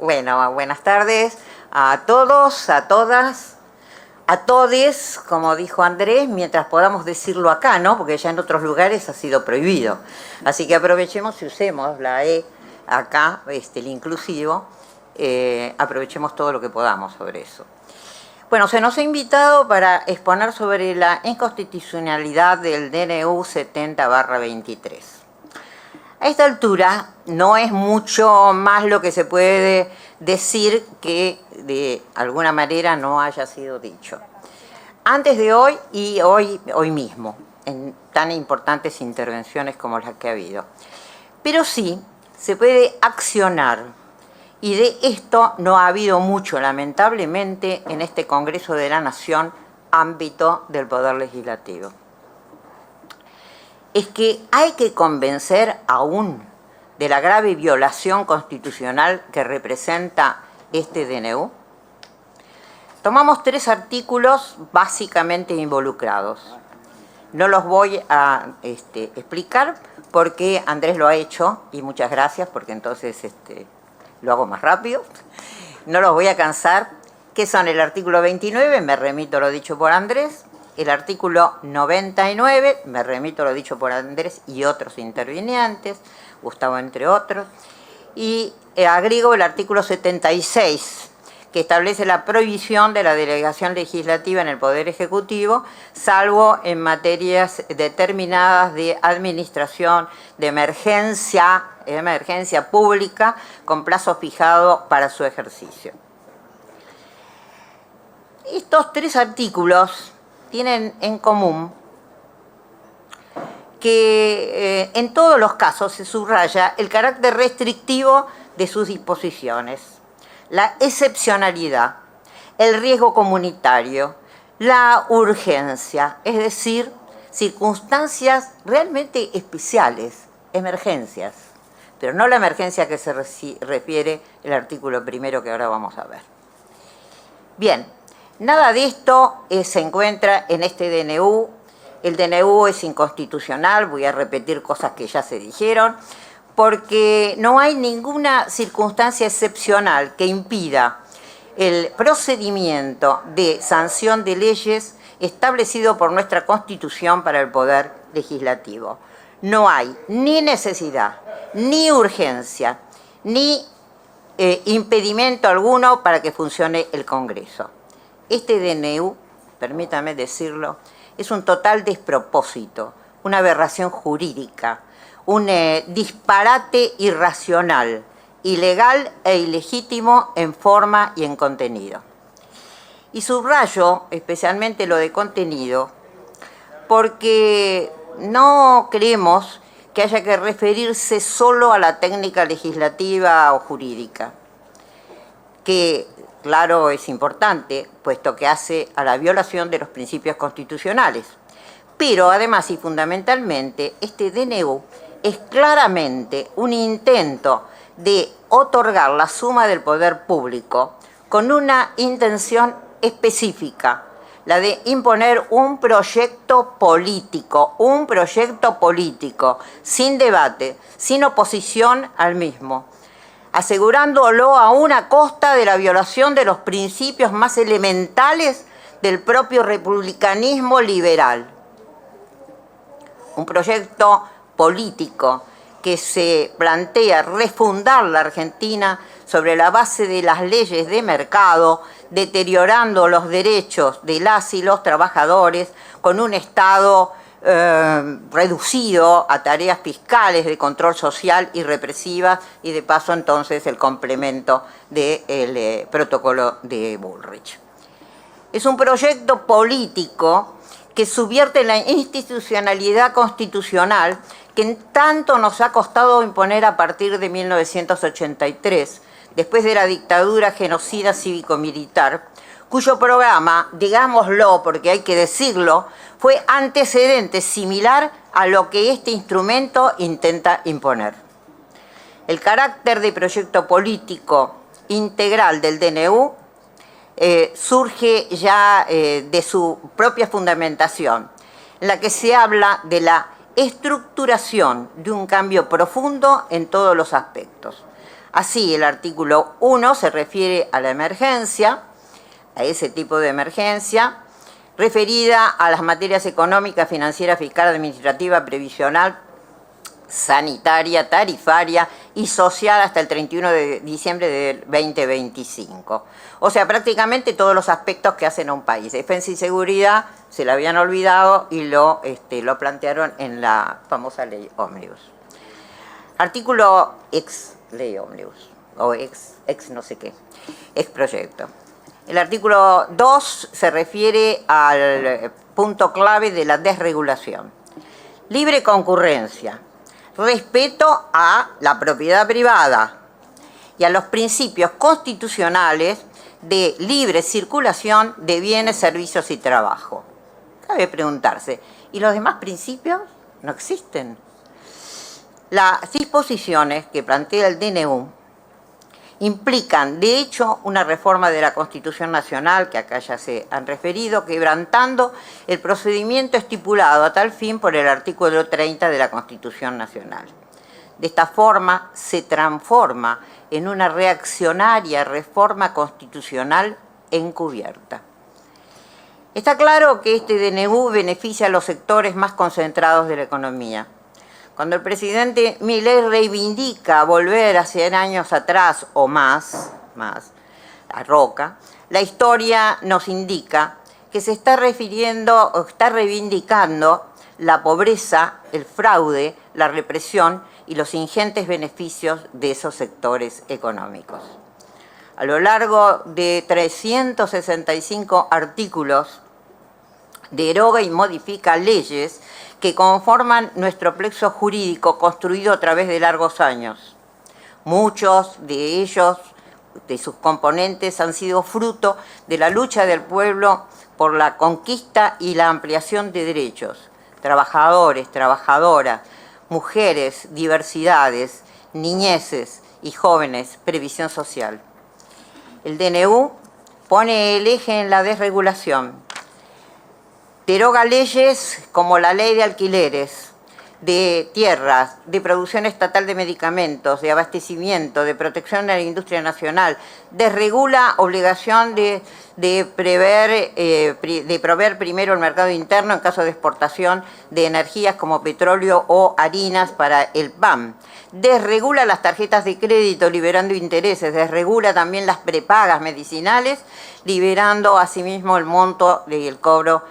Bueno, buenas tardes a todos, a todas, a todes, como dijo Andrés, mientras podamos decirlo acá, ¿no? Porque ya en otros lugares ha sido prohibido. Así que aprovechemos y usemos la E acá, el inclusivo, aprovechemos todo lo que podamos sobre eso. Bueno, se nos ha invitado para exponer sobre la inconstitucionalidad del DNU 70/23. A esta altura no es mucho más lo que se puede decir que de alguna manera no haya sido dicho. Antes de hoy y hoy mismo, en tan importantes intervenciones como las que ha habido. Pero sí se puede accionar, y de esto no ha habido mucho, lamentablemente, en este Congreso de la Nación, ámbito del Poder Legislativo. Es que hay que convencer aún de la grave violación constitucional que representa este DNU. Tomamos 3 artículos básicamente involucrados. No los voy a explicar porque Andrés lo ha hecho, y muchas gracias, porque entonces lo hago más rápido. No los voy a cansar. ¿Qué son? El artículo 29, me remito a lo dicho por Andrés. El artículo 99, me remito a lo dicho por Andrés y otros intervinientes, Gustavo entre otros, y agrego el artículo 76, que establece la prohibición de la delegación legislativa en el Poder Ejecutivo, salvo en materias determinadas de administración de emergencia pública, con plazo fijado para su ejercicio. Estos 3 artículos tienen en común que en todos los casos se subraya el carácter restrictivo de sus disposiciones, la excepcionalidad, el riesgo comunitario, la urgencia, es decir, circunstancias realmente especiales, emergencias, pero no la emergencia que se refiere el artículo primero que ahora vamos a ver. Bien. Nada de esto se encuentra en este DNU. El DNU es inconstitucional, voy a repetir cosas que ya se dijeron, porque no hay ninguna circunstancia excepcional que impida el procedimiento de sanción de leyes establecido por nuestra Constitución para el Poder Legislativo. No hay ni necesidad, ni urgencia, ni impedimento alguno para que funcione el Congreso. Este DNU, permítame decirlo, es un total despropósito, una aberración jurídica, un disparate irracional, ilegal e ilegítimo en forma y en contenido. Y subrayo especialmente lo de contenido porque no creemos que haya que referirse solo a la técnica legislativa o jurídica, que claro, es importante, puesto que hace a la violación de los principios constitucionales. Pero además y fundamentalmente, este DNU es claramente un intento de otorgar la suma del poder público con una intención específica, la de imponer un proyecto político, sin debate, sin oposición al mismo, asegurándolo aún a costa de la violación de los principios más elementales del propio republicanismo liberal. Un proyecto político que se plantea refundar la Argentina sobre la base de las leyes de mercado, deteriorando los derechos de las y los trabajadores con un Estado reducido a tareas fiscales de control social y represivas, y de paso entonces el complemento del protocolo de Bullrich. Es un proyecto político que subvierte la institucionalidad constitucional que tanto nos ha costado imponer a partir de 1983, después de la dictadura genocida cívico-militar, cuyo programa, digámoslo porque hay que decirlo, fue antecedente similar a lo que este instrumento intenta imponer. El carácter de proyecto político integral del DNU surge ya de su propia fundamentación, en la que se habla de la estructuración de un cambio profundo en todos los aspectos. Así, el artículo 1 se refiere a la emergencia, a ese tipo de emergencia, referida a las materias económicas, financiera, fiscal, administrativa, previsional, sanitaria, tarifaria y social hasta el 31 de diciembre del 2025. O sea, prácticamente todos los aspectos que hacen a un país. Defensa y seguridad se la habían olvidado y lo plantearon en la famosa ley ómnibus. Artículo ex ley ómnibus, o ex no sé qué, ex proyecto. El artículo 2 se refiere al punto clave de la desregulación. Libre concurrencia, respeto a la propiedad privada y a los principios constitucionales de libre circulación de bienes, servicios y trabajo. Cabe preguntarse, ¿y los demás principios no existen? Las disposiciones que plantea el DNU implican, de hecho, una reforma de la Constitución Nacional, que acá ya se han referido, quebrantando el procedimiento estipulado a tal fin por el artículo 30 de la Constitución Nacional. De esta forma, se transforma en una reaccionaria reforma constitucional encubierta. Está claro que este DNU beneficia a los sectores más concentrados de la economía. Cuando el presidente Milei reivindica volver a 100 años atrás o más, a Roca, la historia nos indica que se está refiriendo o está reivindicando la pobreza, el fraude, la represión y los ingentes beneficios de esos sectores económicos. A lo largo de 365 artículos, deroga y modifica leyes que conforman nuestro plexo jurídico construido a través de largos años. Muchos de ellos, de sus componentes, han sido fruto de la lucha del pueblo por la conquista y la ampliación de derechos. Trabajadores, trabajadoras, mujeres, diversidades, niñeces y jóvenes, previsión social. El DNU pone el eje en la desregulación. Deroga leyes como la ley de alquileres, de tierras, de producción estatal de medicamentos, de abastecimiento, de protección de la industria nacional, desregula obligación de proveer primero el mercado interno en caso de exportación de energías como petróleo o harinas para el PAN. Desregula las tarjetas de crédito liberando intereses, desregula también las prepagas medicinales, liberando asimismo el monto del cobro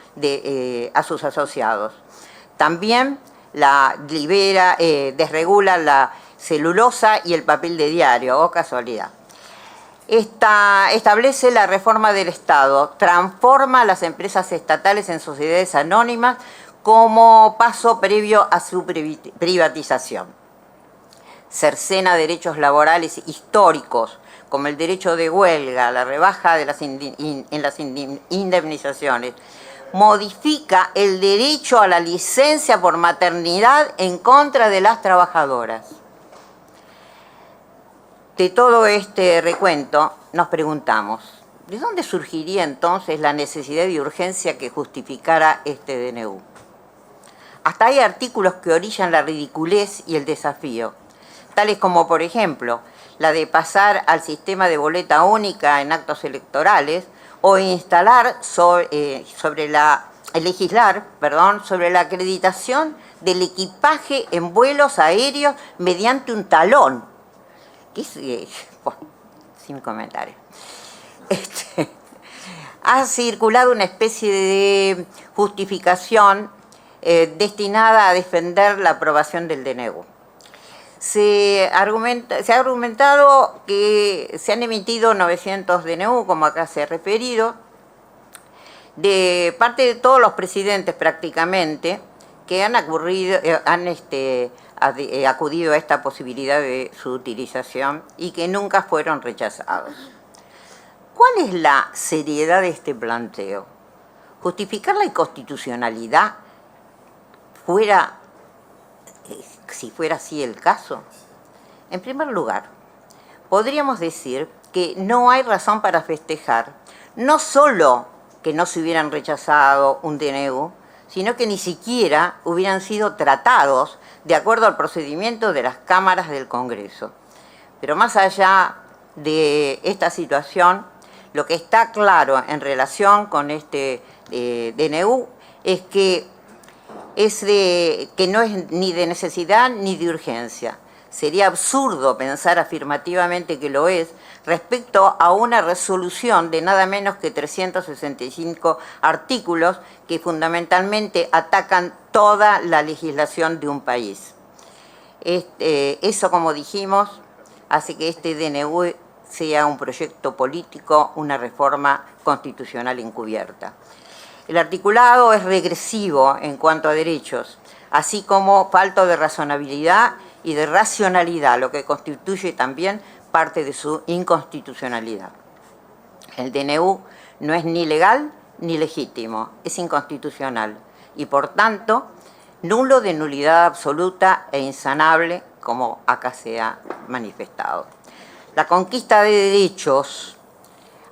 a sus asociados. También desregula la celulosa y el papel de diario, oh casualidad. Establece la reforma del Estado, transforma a las empresas estatales en sociedades anónimas como paso previo a su privatización. Cercena derechos laborales históricos, como el derecho de huelga, la rebaja de las indemnizaciones. Modifica el derecho a la licencia por maternidad en contra de las trabajadoras. De todo este recuento nos preguntamos, ¿de dónde surgiría entonces la necesidad y urgencia que justificara este DNU? Hasta hay artículos que orillan la ridiculez y el desafío, tales como, por ejemplo, la de pasar al sistema de boleta única en actos electorales o legislar sobre la acreditación del equipaje en vuelos aéreos mediante un talón. Sin comentarios. Ha circulado una especie de justificación destinada a defender la aprobación del DNU. Se ha argumentado que se han emitido 900 DNU, como acá se ha referido, de parte de todos los presidentes prácticamente, que han acudido a esta posibilidad de su utilización y que nunca fueron rechazados. ¿Cuál es la seriedad de este planteo? ¿Justificar la inconstitucionalidad si fuera así el caso? En primer lugar, podríamos decir que no hay razón para festejar, no solo que no se hubieran rechazado un DNU, sino que ni siquiera hubieran sido tratados de acuerdo al procedimiento de las cámaras del Congreso. Pero más allá de esta situación, lo que está claro en relación con este DNU es que no es ni de necesidad ni de urgencia. Sería absurdo pensar afirmativamente que lo es respecto a una resolución de nada menos que 365 artículos que fundamentalmente atacan toda la legislación de un país. Eso, como dijimos, hace que este DNU sea un proyecto político, una reforma constitucional encubierta. El articulado es regresivo en cuanto a derechos, así como falto de razonabilidad y de racionalidad, lo que constituye también parte de su inconstitucionalidad. El DNU no es ni legal ni legítimo, es inconstitucional y, por tanto, nulo de nulidad absoluta e insanable, como acá se ha manifestado. La conquista de derechos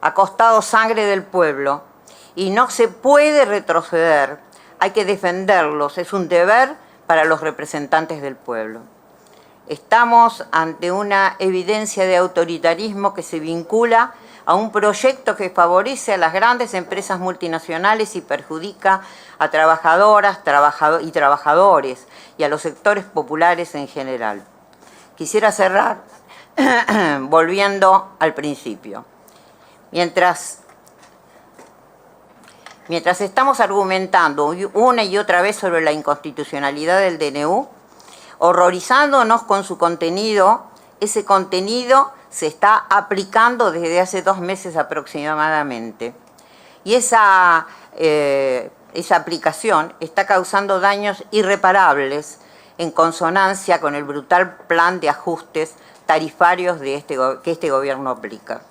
ha costado sangre del pueblo y no se puede retroceder, hay que defenderlos, es un deber para los representantes del pueblo. Estamos ante una evidencia de autoritarismo que se vincula a un proyecto que favorece a las grandes empresas multinacionales y perjudica a trabajadoras y trabajadores y a los sectores populares en general. Quisiera cerrar volviendo al principio. Mientras estamos argumentando una y otra vez sobre la inconstitucionalidad del DNU, horrorizándonos con su contenido, ese contenido se está aplicando desde hace 2 meses aproximadamente. Y esa aplicación está causando daños irreparables en consonancia con el brutal plan de ajustes tarifarios que este gobierno aplica.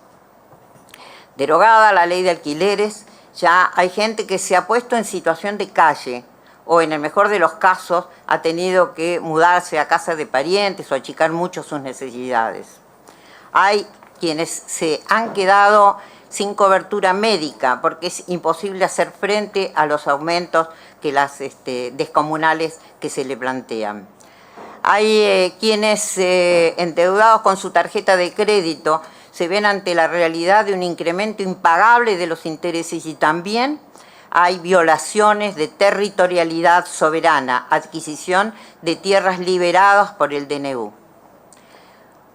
Derogada la ley de alquileres, ya hay gente que se ha puesto en situación de calle o, en el mejor de los casos, ha tenido que mudarse a casa de parientes o achicar mucho sus necesidades. Hay quienes se han quedado sin cobertura médica porque es imposible hacer frente a los aumentos que las descomunales que se le plantean. Hay quienes, endeudados con su tarjeta de crédito, se ven ante la realidad de un incremento impagable de los intereses y también hay violaciones de territorialidad soberana, adquisición de tierras liberadas por el DNU.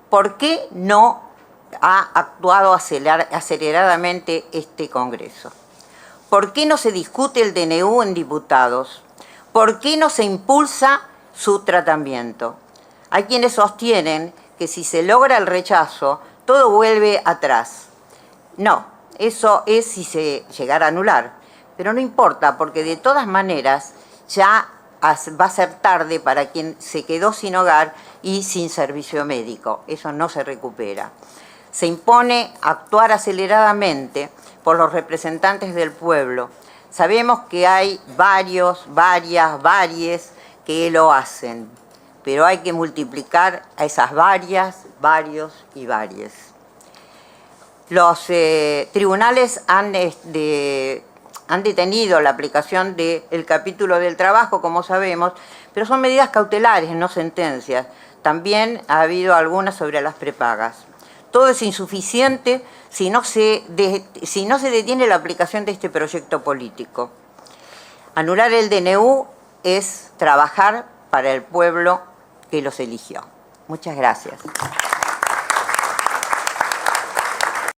¿Por qué no ha actuado aceleradamente este Congreso? ¿Por qué no se discute el DNU en diputados? ¿Por qué no se impulsa su tratamiento? Hay quienes sostienen que si se logra el rechazo, todo vuelve atrás. No, eso es si se llegara a anular. Pero no importa, porque de todas maneras ya va a ser tarde para quien se quedó sin hogar y sin servicio médico. Eso no se recupera. Se impone actuar aceleradamente por los representantes del pueblo. Sabemos que hay varias que lo hacen, pero hay que multiplicar a esas varios y varias. Los tribunales han detenido la aplicación del capítulo del trabajo, como sabemos, pero son medidas cautelares, no sentencias. También ha habido algunas sobre las prepagas. Todo es insuficiente si no se detiene la aplicación de este proyecto político. Anular el DNU es trabajar para el pueblo que los eligió. Muchas gracias.